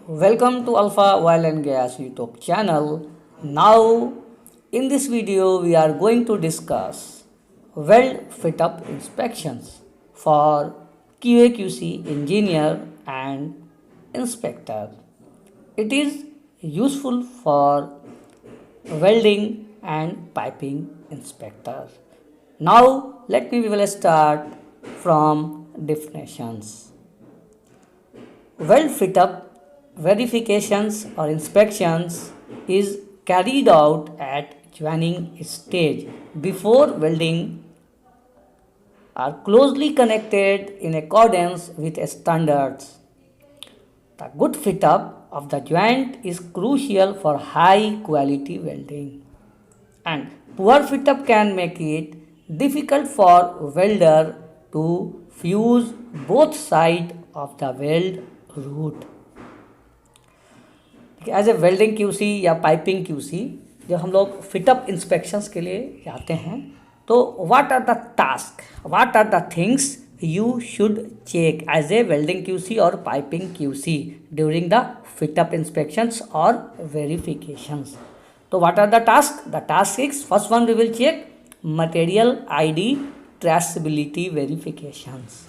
Welcome to Alpha Oil and Gas YouTube channel. Now, in this video, we are going to discuss weld fit up inspections for QA/QC engineer and inspector. It is useful for welding and piping inspector. Now, let me will start from definitions. Weld fit up verifications or inspections is carried out at joining stage before welding are closely connected in accordance with standards. The good fit up of the joint is crucial for high quality welding, and poor fit up can make it difficult for welder to fuse both sides of the weld root. As a welding QC या piping QC जब हम लोग fit up inspections के लिए जाते हैं तो what are the task, what are the things you should check as a welding QC और piping QC during the fitup inspections और वेरिफिकेशंस. तो what are the task? The task is first one we will check material ID traceability verifications.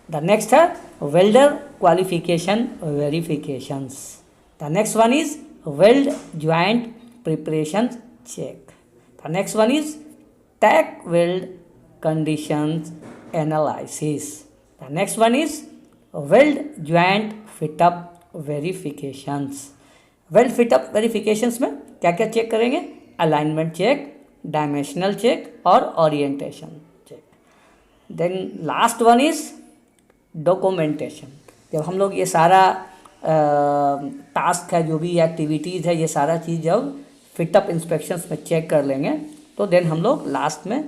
The next है welder qualification verifications. The next one is weld joint preparation check. The next one is tack weld conditions analysis. The next one is weld joint fit up verifications. Weld fit up verifications में क्या क्या check करेंगे? Alignment check, dimensional check और orientation check. Then last one is documentation. जब हम लोग ये सारा टास्क है, जो भी एक्टिविटीज़ है, ये सारा चीज़ जब फिटअप इंस्पेक्शंस में चेक कर लेंगे तो देन हम लोग लास्ट में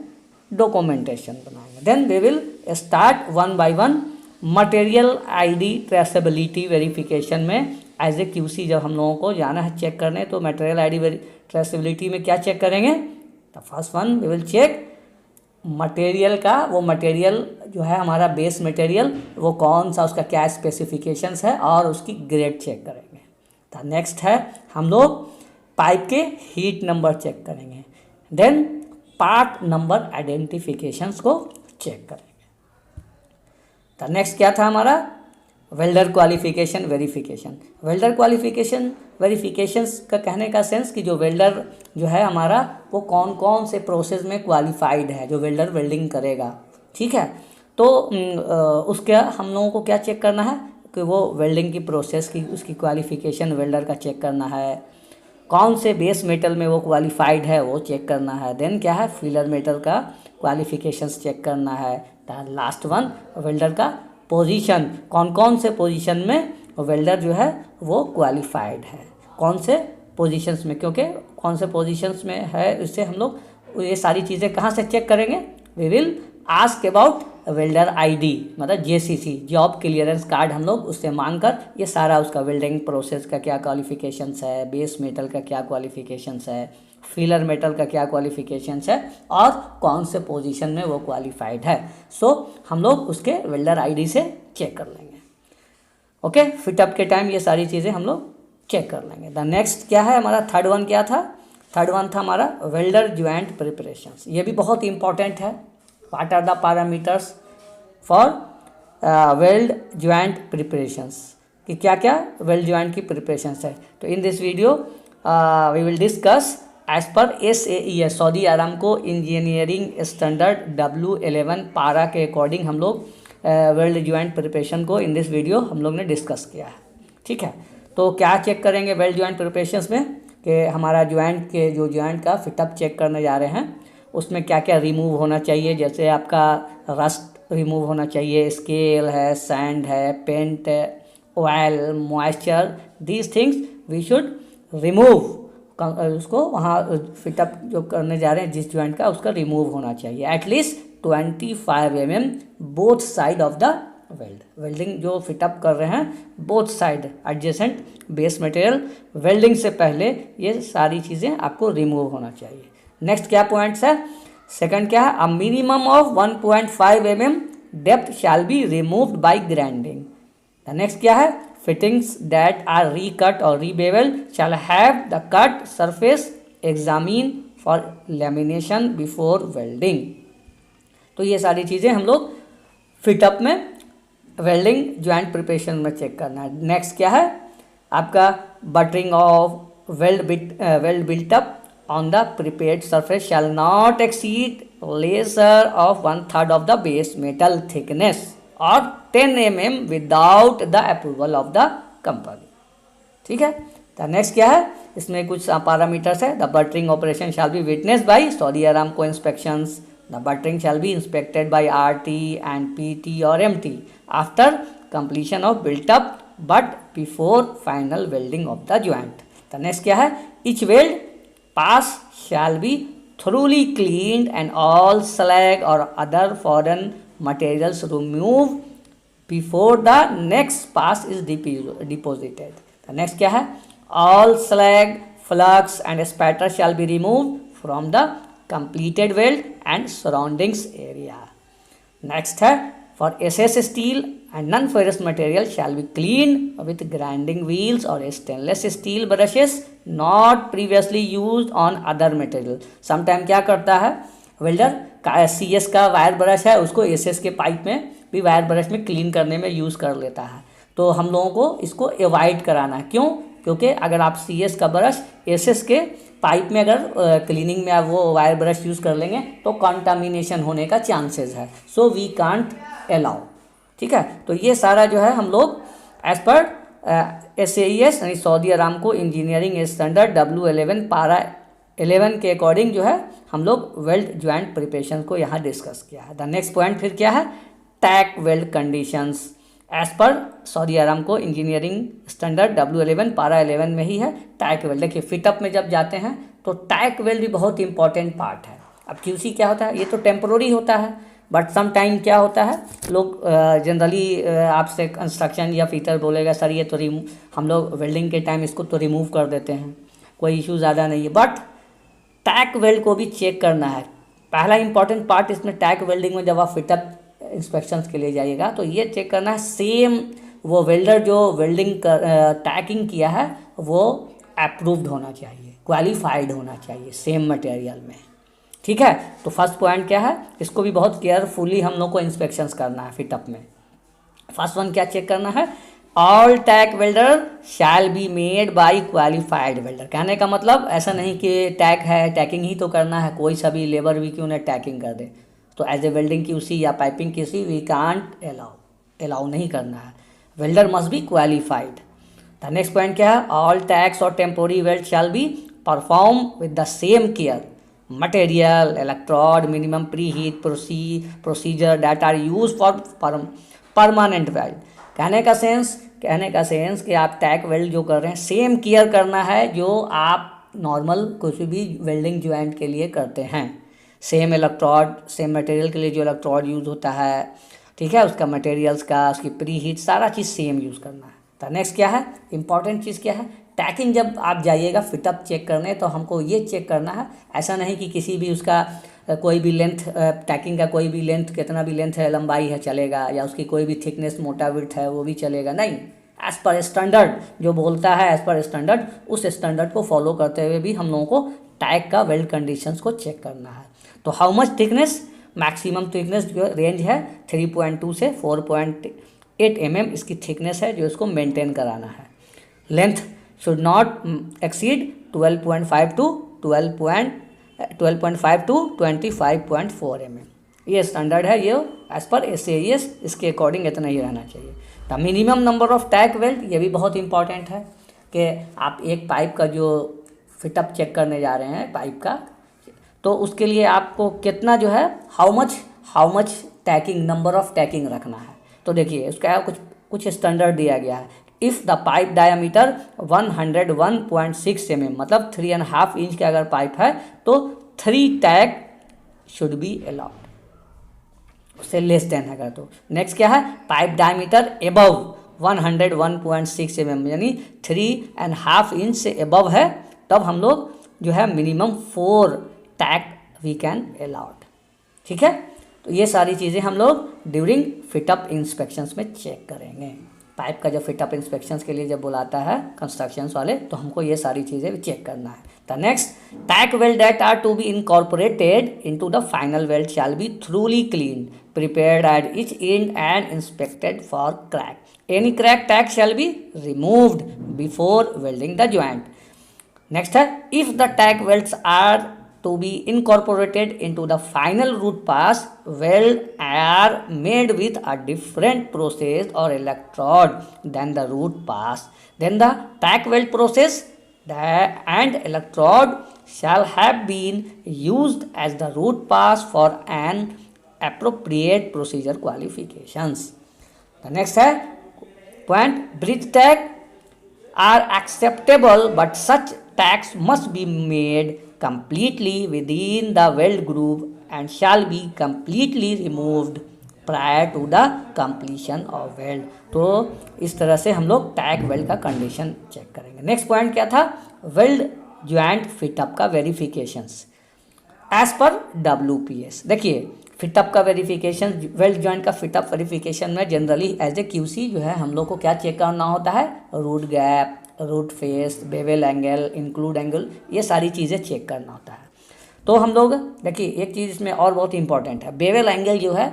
डॉक्यूमेंटेशन बनाएंगे. Then we will start one by one. Material ID traceability verification में एज ए क्यूसी जब हम लोगों को जाना है चेक करने तो मटेरियल आईडी ट्रेसेबिलिटी में क्या चेक करेंगे? The first one we will check material का, वो मटेरियल जो है हमारा बेस मटेरियल वो कौन सा, उसका क्या स्पेसिफिकेशंस है और उसकी ग्रेड चेक करेंगे. द नेक्स्ट है हम लोग पाइप के हीट नंबर चेक करेंगे. देन पार्ट नंबर आइडेंटिफिकेशंस को चेक करेंगे. द नेक्स्ट क्या था हमारा? Welder qualification verification. Welder qualification verifications का कहने का सेंस कि जो वेल्डर जो है हमारा वो कौन कौन से प्रोसेस में क्वालिफाइड है, जो वेल्डर वेल्डिंग करेगा. ठीक है, तो उसके हम लोगों को क्या चेक करना है कि वो वेल्डिंग की प्रोसेस की उसकी क्वालिफिकेशन वेल्डर का चेक करना है. कौन से बेस मेटल में वो क्वालिफाइड है वो चेक करना है. देन क्या है? फिलर मेटल का क्वालिफिकेशंस चेक करना है. लास्ट वन वेल्डर का पोजीशन, कौन कौन से पोजीशन में वेल्डर जो है वो क्वालिफाइड है, कौन से पोजीशंस में, क्योंकि कौन से पोजीशंस में है इससे हम लोग ये सारी चीज़ें कहाँ से चेक करेंगे? We will ask about welder ID, मतलब जेसीसी जॉब क्लियरेंस कार्ड हम लोग उससे मांग कर ये सारा उसका वेल्डिंग प्रोसेस का क्या क्वालिफिकेशंस है, बेस मेटल का क्या क्वालिफिकेशंस है, फिलर मेटल का क्या क्वालिफिकेशंस है और कौन से पोजीशन में वो क्वालिफाइड है. सो हम लोग उसके वेल्डर आईडी से चेक कर लेंगे. ओके, फिटअप के टाइम ये सारी चीज़ें हम लोग चेक कर लेंगे. द नेक्स्ट क्या है हमारा? थर्ड वन क्या था? थर्ड वन था हमारा वेल्डर ज्वाइंट प्रिपरेशंस. ये भी बहुत इंपॉर्टेंट है. What are the parameters for weld joint preparations, कि क्या क्या वेल्ड ज्वाइंट की प्रिपरेशंस है. तो in this video we will discuss as per SAE Saudi Aramco engineering standard W11 para के अकॉर्डिंग हम लोग वेल्ड ज्वाइंट प्रिपरेशन को इन दिस वीडियो हम लोग ने डिस्कस किया है. ठीक है, तो क्या चेक करेंगे वेल्ड ज्वाइंट प्रिपरेशंस में कि हमारा ज्वाइंट के जो ज्वाइंट का फिटअप चेक करने जा रहे हैं उसमें क्या क्या रिमूव होना चाहिए. जैसे आपका रस्ट रिमूव होना चाहिए, स्केल है, सैंड है, पेंट है, oil, moisture, these things we should remove. उसको वहाँ फिटअप जो करने जा रहे हैं जिस ज्वाइंट का उसका रिमूव होना चाहिए. At least 25 mm both side of the weld. Welding जो फिटअप कर रहे हैं both side adjacent base material welding से पहले ये सारी चीज़ें आपको रिमूव होना चाहिए. नेक्स्ट क्या पॉइंट्स है? सेकंड क्या है? A minimum of 1.5 mm depth shell be removed by grinding. Next क्या है? fittings that are recut or rebeveled shall have the cut surface examined for lamination before welding। तो ये सारी चीज़ें हम लोग फिटअप में वेल्डिंग ज्वाइंट प्रिपरेशन में चेक करना है। नेक्स्ट क्या है आपका buttering of weld built up on the prepared surface shall not exceed lesser of 1/3 of the base metal thickness और 10 mm without the approval of the company. ठीक है, तो नेक्स्ट क्या है इसमें कुछ पैरामीटर्स है। The buttering operation shall be witness by Saudi Aramco inspections. The buttering shall be inspected by RT and PT or MT after completion of built up but before final welding of the joint। The next क्या है each weld pass shall be thoroughly cleaned and all slag or other foreign materials removed before the next pass is deposited। The next क्या है all slag, flux and spatter shall be removed from the completed weld and surroundings area। next है for SS steel and non-ferrous material shall be cleaned with grinding wheels or stainless steel brushes not previously used on other material। sometime क्या करता है welder का CS का wire brush है उसको SS के pipe में भी वायर ब्रश में क्लीन करने में यूज़ कर लेता है। तो हम लोगों को इसको अवॉइड कराना है। क्यों? क्योंकि अगर आप CS का ब्रश SS के पाइप में अगर क्लीनिंग में आप वो वायर ब्रश यूज़ कर लेंगे तो कंटामिनेशन होने का चांसेस है। So we can't allow. ठीक है, तो ये सारा जो है हम लोग एज पर SAES यानी Saudi Aramco engineering standard W11 para 11 के अकॉर्डिंग जो है हम लोग वेल्ड ज्वाइंट प्रिपरेशन को यहाँ डिस्कस किया है। द नेक्स्ट पॉइंट फिर क्या है tack weld conditions as per Saudi Aramco engineering standard W11 para 11 में ही है टैक वेल्ड। देखिए फिटअप में जब जाते हैं तो टैक वेल्ड भी बहुत इंपॉर्टेंट पार्ट है। अब QC क्या होता है ये तो टेम्पोररी होता है बट सम टाइम क्या होता है लोग जनरली आपसे कंस्ट्रक्शन या फिटर बोलेगा सर ये तो हम लोग वेल्डिंग के टाइम इसको तो रिमूव कर देते हैं कोई इशू ज़्यादा नहीं है। बट टैक वेल्ड को भी चेक करना है। पहला इंपॉर्टेंट पार्ट इसमें टैक वेल्डिंग में जब आप फिटअप इंस्पेक्शंस के लिए जाइएगा तो ये चेक करना है सेम वो वेल्डर जो वेल्डिंग टैकिंग किया है वो अप्रूव्ड होना चाहिए, क्वालिफाइड होना चाहिए सेम मटेरियल में। ठीक है, तो फर्स्ट पॉइंट क्या है इसको भी बहुत केयरफुली हम लोग को इंस्पेक्शंस करना है फिटअप में। फर्स्ट वन क्या चेक करना है all tack welder shall be made by qualified welder. कहने का मतलब ऐसा नहीं कि टैक है टैकिंग ही तो करना है कोई सा भी लेबर भी क्यों ना टैकिंग कर दे तो एज ए वेल्डिंग QC या piping QC we can't allow नहीं करना है। Welder must be qualified. The next point क्या है ऑल टैक्स और temporary weld shall be perform with the same care material electrode minimum pre heat procedure that are use for permanent weld. कहने का sense कि आप टैक weld जो कर रहे हैं सेम केयर करना है जो आप नॉर्मल किसी भी वेल्डिंग ज्वाइंट के लिए करते हैं। सेम इलेक्ट्रोड सेम मटेरियल के लिए जो इलेक्ट्रोड यूज़ होता है ठीक है उसका मटेरियल्स का उसकी प्री हीट सारा चीज़ सेम यूज़ करना है। तो नेक्स्ट क्या है इंपॉर्टेंट चीज़ क्या है टैकिंग जब आप जाइएगा फिटअप चेक करने तो हमको ये चेक करना है ऐसा नहीं कि किसी भी उसका कोई भी लेंथ टैकिंग का कोई भी लेंथ कितना भी लेंथ है लंबाई है चलेगा या उसकी कोई भी थिकनेस मोटा विड्थ है वो भी चलेगा नहीं। एज़ पर स्टैंडर्ड जो बोलता है एज़ पर स्टैंडर्ड उस स्टैंडर्ड को फॉलो करते हुए भी हम लोगों को टैग का वेल्ड कंडीशंस को चेक करना है। तो how much thickness maximum thickness जो रेंज है 3.2 से 4.8 mm इसकी थिकनेस है जो इसको मेंटेन कराना है। Length should not exceed 12.5 to 25.4 mm ये स्टैंडर्ड है। ये एज पर SAES इसके अकॉर्डिंग इतना ही रहना चाहिए। The minimum number of tag weld ये भी बहुत इंपॉर्टेंट है कि आप एक पाइप का जो फिटअप चेक करने जा रहे हैं पाइप का तो उसके लिए आपको कितना जो है how much tacking number of tacking रखना है। तो देखिए उसका कुछ स्टैंडर्ड दिया गया है। If the pipe diameter 101.6 mm मतलब 3.5 इंच का अगर पाइप है तो 3 टैग शुड बी अलाउड उससे लेस देन अगर तो। नेक्स्ट क्या है पाइप डायमीटर एबव 101.6 mm यानी 3.5 इंच से एबव है तब हम लोग जो है minimum 4 tack we can allowed. ठीक है, तो ये सारी चीज़ें हम लोग ड्यूरिंग फिटअप इंस्पेक्शंस में चेक करेंगे। पाइप का जब फिटअप इंस्पेक्शंस के लिए जब बुलाता है कंस्ट्रक्शंस वाले, तो हमको ये सारी चीज़ें चेक करना है। The next, tack weld that are to be incorporated into the final weld shall be thoroughly clean, prepared at each end and inspected for crack. Any crack tag shall be removed before welding the joint. Next है, if the tag welds are to be incorporated into the final root pass, weld are made with a different process or electrode than the root pass. Then the tack weld process and electrode shall have been used as the root pass for an appropriate procedure qualifications. The next है point, bridge tag are acceptable, but such tags must be made completely within the weld groove and shall be completely removed prior to the completion of weld. तो इस तरह से हम लोग tag weld का condition check करेंगे। Next point क्या था, वेल्ड ज्वाइंट फिटअप का वेरिफिकेशंस एज पर WPS। देखिए फिटअप का वेरिफिकेशन, वेल्ड ज्वाइंट का फिटअप वेरिफिकेशन में जनरली एज ए QC जो है हम लोग को क्या चेक करना होता है, root gap, root face, bevel angle, include angle, ये सारी चीज़ें चेक करना होता है। तो हम लोग देखिए एक चीज़ इसमें और बहुत इंपॉर्टेंट है, बेवल एंगल जो है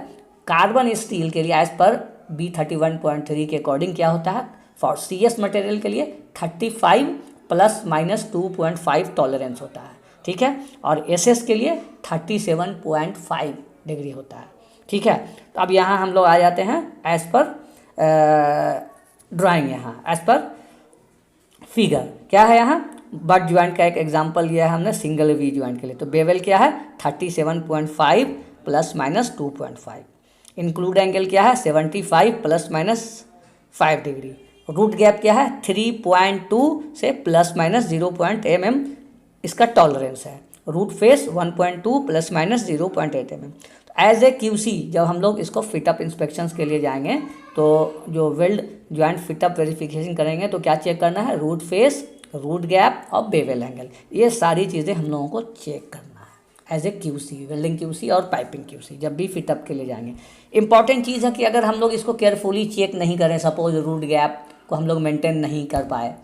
कार्बन स्टील के लिए एज पर B31.3 के अकॉर्डिंग क्या होता है, फॉर CS मटेरियल के लिए 35 ± 2.5 टॉलरेंस होता है, ठीक है, और SS के लिए 37.5 डिग्री होता है, ठीक है। तो अब यहाँ हम लोग आ जाते हैं एज पर ड्राइंग, यहाँ एज पर फिगर क्या है, यहाँ बट ज्वाइंट का एक एग्जांपल लिया है हमने सिंगल वी ज्वाइंट के लिए। तो बेवल क्या है 37.5 ± 2.5, इंक्लूड एंगल क्या है 75 ± 5 डिग्री, रूट गैप क्या है 3.2 से ± 0.8 mm इसका टॉलरेंस है, root face 1.2 ± 0.8 mm। As a QC जब हम लोग इसको फिटअप इंस्पेक्शंस के लिए जाएंगे तो जो वेल्ड ज्वाइंट फिटअप वेरिफिकेशन करेंगे तो क्या चेक करना है, रूट फेस, रूट गैप और बेवल एंगल, ये सारी चीज़ें हम लोगों को चेक करना है as a QC, welding QC और पाइपिंग QC जब भी फिटअप के लिए जाएंगे। इंपॉर्टेंट चीज़ है कि अगर हम लोग इसको केयरफुली चेक नहीं करें, सपोज रूट गैप को हम लोग मेंटेन नहीं कर पाए,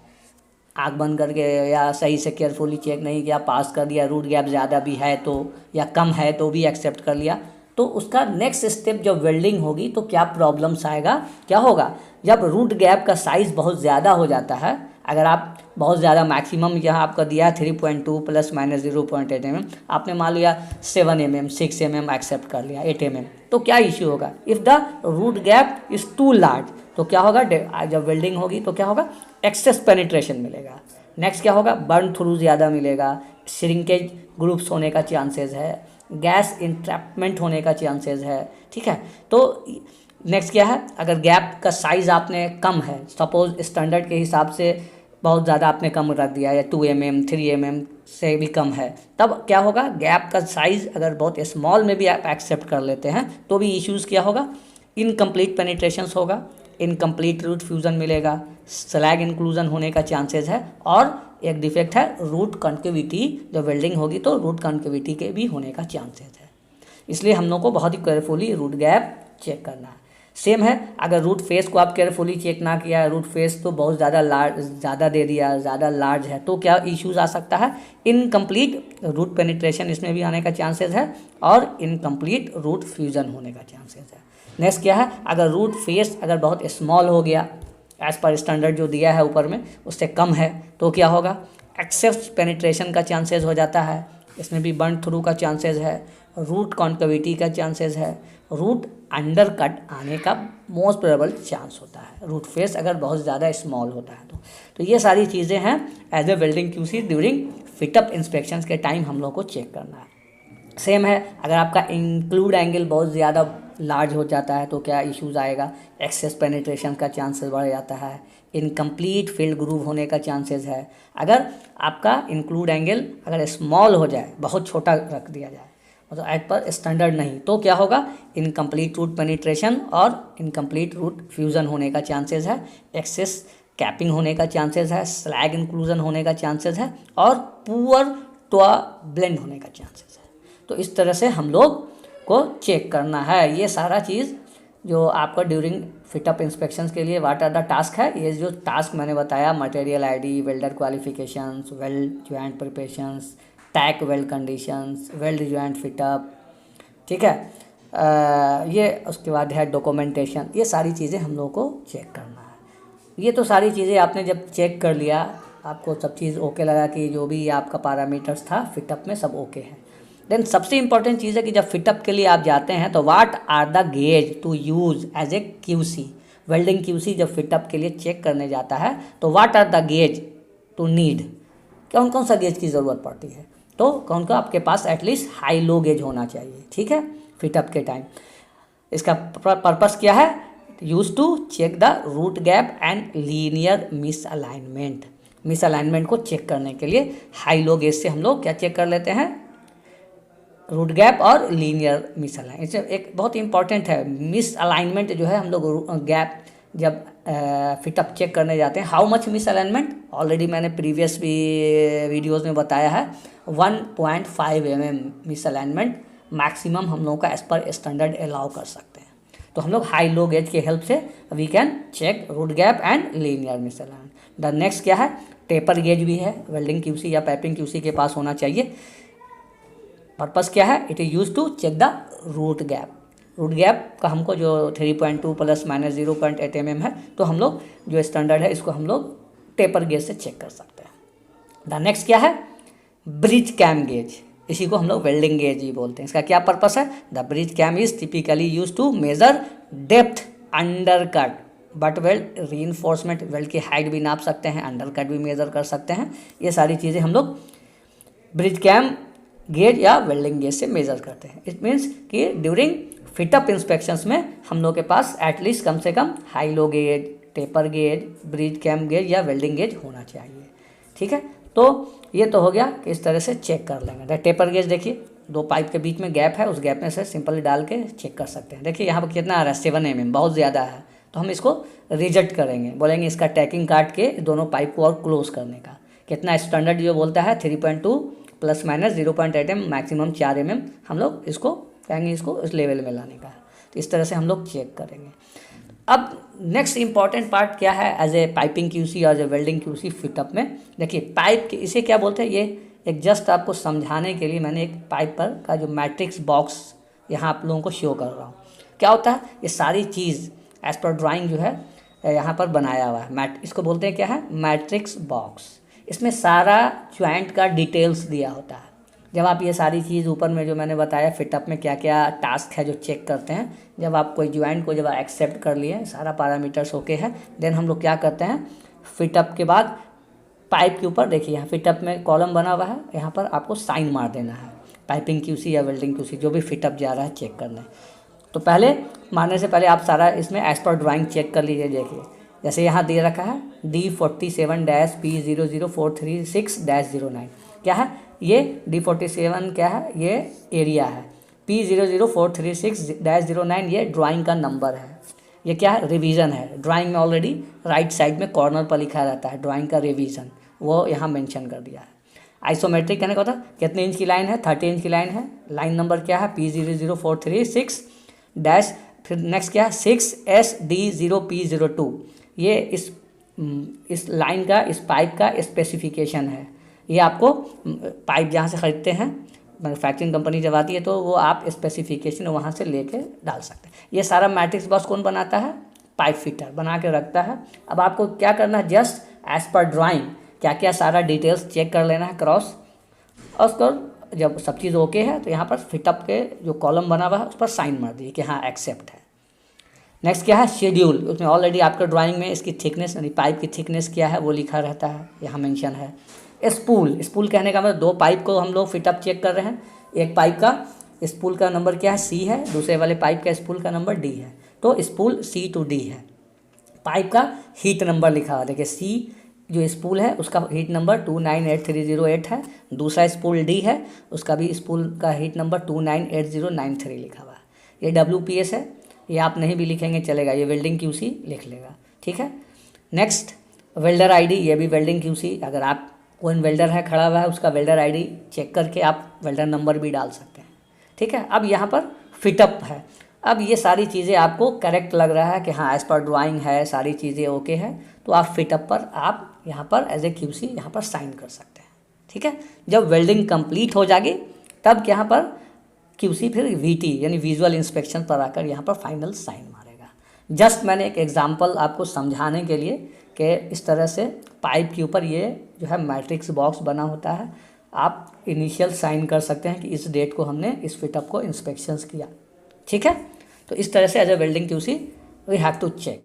आँख बंद करके या सही से केयरफुली चेक नहीं किया, पास कर दिया, रूट गैप ज़्यादा भी है तो या कम है तो भी एक्सेप्ट कर लिया, तो उसका नेक्स्ट स्टेप जब वेल्डिंग होगी तो क्या प्रॉब्लम्स आएगा, क्या होगा, जब रूट गैप का साइज़ बहुत ज़्यादा हो जाता है, अगर आप बहुत ज़्यादा मैक्सिमम यहाँ आपका दिया 3.2 ± 0.8 mm, आपने मान लिया 7 mm 6 mm एक्सेप्ट कर लिया 8 mm, तो क्या इश्यू होगा, if the root gap is too large तो क्या होगा, जब वेल्डिंग होगी तो क्या होगा, एक्सेस पेनिट्रेशन मिलेगा। नेक्स्ट क्या होगा, बर्न थ्रू ज़्यादा मिलेगा, श्रिंकेज ग्रुप्स होने का चांसेस है, गैस इंट्रैपमेंट होने का चांसेस है, ठीक है। तो नेक्स्ट क्या है, अगर गैप का साइज़ आपने कम है, सपोज स्टैंडर्ड के हिसाब से बहुत ज़्यादा आपने कम रख दिया या 2 mm 3 mm से भी कम है, तब क्या होगा, गैप का साइज़ अगर बहुत स्मॉल में भी आप एक्सेप्ट कर लेते हैं तो भी इश्यूज़ क्या होगा, इनकम्प्लीट पेनिट्रेशंस होगा, इनकम्प्लीट रूट फ्यूज़न मिलेगा, स्लैग इंक्लूजन होने का चांसेस है, और एक डिफेक्ट है रूट कॉन्केविटी, जब वेल्डिंग होगी तो रूट कॉन्केविटी के भी होने का चांसेस है। इसलिए हम लोग को बहुत ही केयरफुली रूट गैप चेक करना है। सेम है, अगर रूट फेस को आप केयरफुली चेक ना किया, रूट फेस तो बहुत ज़्यादा दे दिया, ज़्यादा लार्ज है, तो क्या इश्यूज़ आ सकता है, इनकम्प्लीट रूट पेनिट्रेशन इसमें भी आने का चांसेस है और इनकम्प्लीट रूट फ्यूज़न होने का चांसेस है। नेक्स्ट क्या है, अगर रूट फेस अगर बहुत स्मॉल हो गया, एज़ पर स्टैंडर्ड जो दिया है ऊपर में उससे कम है, तो क्या होगा, एक्सेस पेनिट्रेशन का चांसेस हो जाता है, इसमें भी बर्न थ्रू का चांसेस है, रूट कॉन्केविटी का चांसेस है, रूट अंडर कट आने का मोस्ट प्रोबेबल चांस होता है, रूट फेस अगर बहुत ज़्यादा स्मॉल होता है तो ये सारी चीज़ें हैं as a welding QC during fit up inspections के टाइम हम लोग को चेक करना है। सेम है, अगर आपका इंक्लूड एंगल बहुत ज़्यादा लार्ज हो जाता है तो क्या इश्यूज़ आएगा, एक्सेस पेनिट्रेशन का चांसेस बढ़ जाता है, इनकम्प्लीट फील्ड ग्रूव होने का चांसेस है। अगर आपका इंक्लूड एंगल अगर स्मॉल हो जाए, बहुत छोटा रख दिया जाए, मतलब एट पर स्टैंडर्ड नहीं, तो क्या होगा, इनकम्प्लीट रूट पेनिट्रेशन और इनकम्प्लीट रूट फ्यूज़न होने का चांसेस है, एक्सेस कैपिंग होने का चांसेस है, स्लैग इंक्लूजन होने का चांसेस है और पुअर टॉ ब्लेंड होने का चांसेस है। तो इस तरह से हम लोग को चेक करना है। ये सारा चीज़ जो आपका ड्यूरिंग फिटअप इंस्पेक्शंस के लिए व्हाट आर द टास्क है, ये जो टास्क मैंने बताया, material ID, welder qualifications, weld joint preparations, tack weld conditions, weld joint fitup, ठीक है। ये उसके बाद है डॉक्यूमेंटेशन, ये सारी चीज़ें हम लोगों को चेक करना है। ये तो सारी चीज़ें आपने जब चेक कर लिया, आपको सब चीज़ ओके लगा कि जो भी आपका पैरामीटर्स था फिटअप में सब ओके है, देन सबसे इंपॉर्टेंट चीज़ है कि जब फिटअप के लिए आप जाते हैं तो what are the gauge to use as a QC. Welding QC जब फिटअप के लिए चेक करने जाता है तो what are the gauge to need, कौन कौन सा गेज की ज़रूरत पड़ती है, तो कौन का आपके पास एटलीस्ट हाई लो गेज होना चाहिए, ठीक है, फिटअप के टाइम। इसका पर्पस क्या है, use to check the root gap and linear misalignment. Misalignment को चेक करने के लिए हाई लो गेज से हम लोग क्या चेक कर लेते हैं, रूट गैप और लीनियर मिसअलाइन। इससे एक बहुत इंपॉर्टेंट है मिसअलाइनमेंट जो है, हम लोग गैप जब फिटअप चेक करने जाते हैं, हाउ मच मिसअलाइनमेंट, ऑलरेडी मैंने प्रीवियस भी वीडियोस में बताया है, 1.5 mm मिसअलाइनमेंट मैक्सिमम हम लोगों का एज पर स्टैंडर्ड अलाउ कर सकते हैं। तो हम लोग हाई लो गेज के हेल्प से we can check root gap and linear misalignment. The next क्या है, टेपर गेज भी है, वेल्डिंग क्यूसी या पाइपिंग क्यूसी के पास होना चाहिए। पर्पस क्या है, it is use to check the root gap. Root gap का हमको जो 3.2 प्लस माइनस 0.8 mm है, तो हम लोग जो स्टैंडर्ड है इसको हम लोग टेपर गेज से चेक कर सकते हैं। द नेक्स्ट क्या है, ब्रिज कैम गेज, इसी को हम लोग वेल्डिंग गेज ही बोलते हैं। इसका क्या पर्पस है, the bridge cam is typically use to measure depth undercut butt weld reinforcement, weld की हाइट भी नाप सकते हैं, अंडर कट भी मेजर कर सकते हैं। ये सारी चीज़ें हम लोग ब्रिज कैम गेज या वेल्डिंग गेज से मेजर करते हैं। इट मीन्स कि ड्यूरिंग फिटअप इंस्पेक्शंस में हम लोग के पास एटलीस्ट कम से कम high low gauge, taper gauge, bridge cam gauge या वेल्डिंग गेज होना चाहिए, ठीक है। तो ये तो हो गया कि इस तरह से चेक कर लेंगे। टेपर गेज देखिए, दो पाइप के बीच में गैप है, उस गैप में से सिंपली डाल के चेक कर सकते हैं। देखिए यहाँ पर कितना आ रहा है, 7 mm, बहुत ज़्यादा है, तो हम इसको रिजेक्ट करेंगे, बोलेंगे इसका टैकिंग काट के दोनों पाइप को और क्लोज करने का। कितना स्टैंडर्ड जो बोलता है 3.2 plus minus 0.8 mm, maximum 4 mm, हम लोग इसको कहेंगे इसको इस लेवल में लाने का है। तो इस तरह से हम लोग चेक करेंगे। अब नेक्स्ट इंपॉर्टेंट पार्ट क्या है एज ए पाइपिंग क्यूसी और as a welding QC fit up में, देखिए पाइप के इसे क्या बोलते हैं, ये एक जस्ट आपको समझाने के लिए मैंने एक पाइप पर का जो मैट्रिक्स बॉक्स यहाँ आप लोगों को शो कर रहा हूँ। क्या होता है, ये सारी चीज़ एज पर ड्राइंग जो है यहाँ पर बनाया हुआ है, इसको बोलते हैं क्या है, मैट्रिक्स बॉक्स। इसमें सारा ज्वाइंट का डिटेल्स दिया होता है। जब आप ये सारी चीज़ ऊपर में जो मैंने बताया फिटअप में क्या क्या टास्क है जो चेक करते हैं, जब आप कोई ज्वाइंट को जब एक्सेप्ट कर लिए, सारा पैरामीटर्स ओके है, देन हम लोग क्या करते हैं, फिटअप के बाद पाइप के ऊपर देखिए यहाँ फिटअप में कॉलम बना हुआ है, यहाँ पर आपको साइन मार देना है। पाइपिंग क्यूसी या वेल्डिंग क्यूसी जो भी फिटअप जा रहा है चेक करना है, तो पहले मारने से पहले आप सारा इसमें एज पर ड्राइंग चेक कर लीजिए। देखिए जैसे यहाँ दे रखा है D47-P00436-09, क्या है ये D47 क्या है, ये एरिया है, P00436-09 ये ड्राइंग का नंबर है, ये क्या है, रिवीजन है। ड्राइंग में ऑलरेडी राइट साइड में कॉर्नर पर लिखा रहता है ड्राइंग का रिवीजन, वो यहाँ मेंशन कर दिया है। आइसोमेट्रिक कहने का होता कितने इंच की लाइन है, 30 इंच की लाइन है, लाइन नंबर क्या है P00436 डैश, फिर नेक्स्ट क्या है 6SD0P02, ये इस लाइन का, इस पाइप का स्पेसिफिकेशन है। ये आपको पाइप जहाँ से ख़रीदते हैं, मैन्युफैक्चरिंग कंपनी जब आती है तो वो आप स्पेसिफिकेशन वहाँ से लेके डाल सकते हैं। ये सारा मैट्रिक्स बॉक्स कौन बनाता है, पाइप फिटर बना के रखता है। अब आपको क्या करना है, जस्ट एज पर ड्राइंग क्या क्या सारा डिटेल्स चेक कर लेना है क्रॉस, और उसको जब सब चीज़ ओके है तो यहाँ पर फिटअप के जो कॉलम बना हुआ है उस पर साइन मार दीजिए कि हाँ एक्सेप्ट है। नेक्स्ट क्या है, शेड्यूल, उसमें ऑलरेडी आपके ड्राइंग में इसकी थिकनेस यानी पाइप की थिकनेस क्या है वो लिखा रहता है, यहाँ मेंशन है। स्पूल, स्पूल कहने का मतलब दो पाइप को हम लोग फिटअप चेक कर रहे हैं, एक पाइप का स्पूल का नंबर क्या है C है, दूसरे वाले पाइप का स्पूल का नंबर D है, तो स्पूल C to D है। पाइप का हीट नंबर लिखा हुआ, देखिए C जो स्पूल है उसका हीट नंबर 298308 है, दूसरा स्पूल D है उसका भी स्पूल का हीट नंबर 298093 लिखा हुआ है। ये WPS है, ये आप नहीं भी लिखेंगे चलेगा, ये वेल्डिंग क्यूसी लिख लेगा, ठीक है। नेक्स्ट वेल्डर आईडी, ये भी वेल्डिंग क्यूसी, अगर आप कोई वेल्डर है खड़ा हुआ है उसका वेल्डर आईडी चेक करके आप वेल्डर नंबर भी डाल सकते हैं, ठीक है। अब यहाँ पर फिटअप है, अब ये सारी चीज़ें आपको करेक्ट लग रहा है कि हाँ एज पर ड्राइंग है, सारी चीज़ें ओके है, तो आप फिटअप पर आप यहाँ पर एज ए क्यूसी यहाँ पर साइन कर सकते हैं। ठीक है, जब वेल्डिंग कंप्लीट हो जाएगी तब यहाँ पर क्यूसी फिर वीटी यानी विजुअल इंस्पेक्शन पर आकर यहाँ पर फाइनल साइन मारेगा। जस्ट मैंने एक एग्जांपल आपको समझाने के लिए कि इस तरह से पाइप के ऊपर ये जो है मैट्रिक्स बॉक्स बना होता है, आप इनिशियल साइन कर सकते हैं कि इस डेट को हमने इस फिटअप को इंस्पेक्शंस किया। ठीक है, तो इस तरह से as a welding QC we have to check.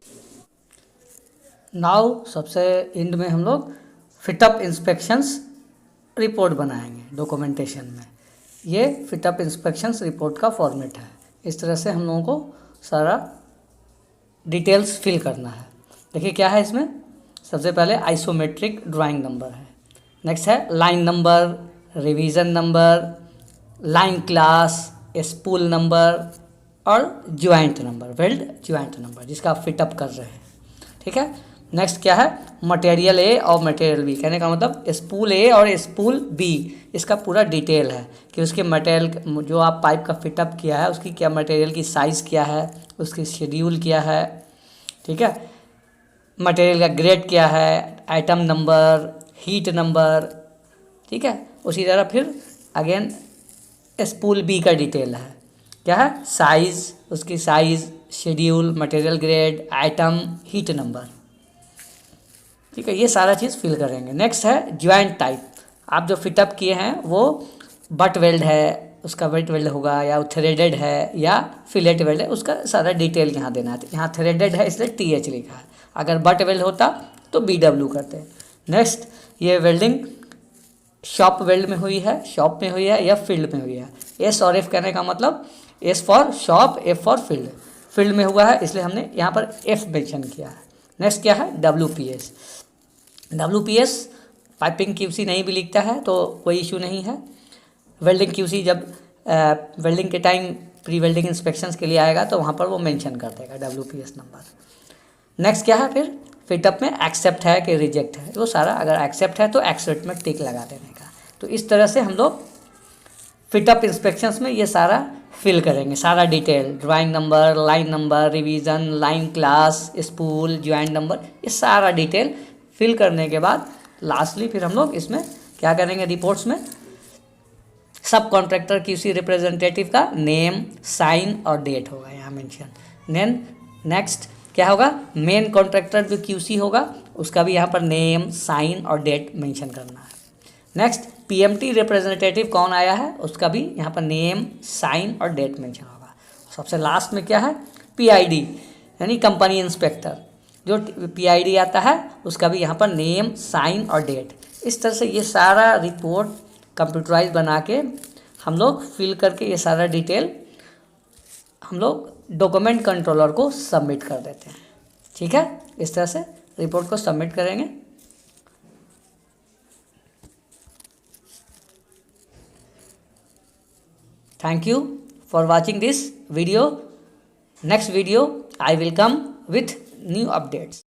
Now सबसे एंड में हम लोग फिटअप इंस्पेक्शंस रिपोर्ट बनाएंगे डॉक्यूमेंटेशन में। ये फिटअप इंस्पेक्शंस रिपोर्ट का फॉर्मेट है। इस तरह से हम लोगों को सारा डिटेल्स फिल करना है। देखिए क्या है इसमें, सबसे पहले आइसोमेट्रिक ड्राइंग नंबर है, नेक्स्ट है line number, revision number, line class, spool number और joint number, weld joint number जिसका आप फिटअप कर रहे हैं। ठीक है, नेक्स्ट क्या है मटेरियल ए और मटेरियल बी, कहने का मतलब स्पूल ए और स्पूल बी, इसका पूरा डिटेल है कि उसके मटेरियल जो आप पाइप का फिटअप किया है उसकी क्या मटेरियल की साइज़ क्या है, उसकी शेड्यूल क्या है। ठीक है, मटेरियल का ग्रेड क्या है, आइटम नंबर, हीट नंबर। ठीक है, उसी तरह फिर अगेन स्पूल बी का डिटेल है, क्या है साइज़, उसकी size, schedule, material grade, item, heat number. ठीक है, ये सारा चीज़ फिल करेंगे। नेक्स्ट है ज्वाइंट टाइप, आप जो फिटअप किए हैं वो बट वेल्ड है, उसका बट वेल्ड होगा, या थ्रेडेड है या फिलेट वेल्ड है, उसका सारा डिटेल यहाँ देना है। यहाँ थ्रेडेड है इसलिए TH लिखा है, अगर बट वेल्ड होता तो BW करते हैं। नेक्स्ट ये वेल्डिंग शॉप वेल्ड में हुई है, शॉप में हुई है या फील्ड में हुई है। S और F कहने का मतलब S for shop, F for field, field में हुआ है इसलिए हमने यहाँ पर F मेंशन किया है। नेक्स्ट क्या है WPS पाइपिंग QC नहीं भी लिखता है तो कोई इशू नहीं है। वेल्डिंग QC जब वेल्डिंग के टाइम प्री वेल्डिंग इंस्पेक्शंस के लिए आएगा तो वहाँ पर वो मेंशन कर देगा WPS नंबर। नेक्स्ट क्या है फिर फिटअप में एक्सेप्ट है कि रिजेक्ट है, वो सारा अगर एक्सेप्ट है तो एक्सेप्ट में टिक लगा देने का। तो इस तरह से हम लोग फिटअप इंस्पेक्शंस में ये सारा फिल करेंगे, सारा detail, drawing number, line number, revision, line class, spool, joint number, ये सारा डिटेल फिल करने के बाद लास्टली फिर हम लोग इसमें क्या करेंगे, रिपोर्ट्स में सब कॉन्ट्रैक्टर QC रिप्रेजेंटेटिव का नेम, साइन और डेट होगा यहाँ मेंशन। देन नेक्स्ट क्या होगा, मेन कॉन्ट्रैक्टर जो QC होगा उसका भी यहाँ पर नेम, साइन और डेट मेंशन करना है। नेक्स्ट PMT रिप्रेजेंटेटिव कौन आया है उसका भी यहाँ पर नेम, साइन और डेट मेंशन होगा। सबसे लास्ट में क्या है PID यानी कंपनी इंस्पेक्टर, जो PID आता है उसका भी यहाँ पर नेम, साइन और डेट। इस तरह से ये सारा रिपोर्ट कंप्यूटराइज बना के हम लोग फिल करके ये सारा डिटेल हम लोग डॉक्यूमेंट कंट्रोलर को सबमिट कर देते हैं। ठीक है, इस तरह से रिपोर्ट को सबमिट करेंगे। Thank you for watching this video. Next video I will come with new updates.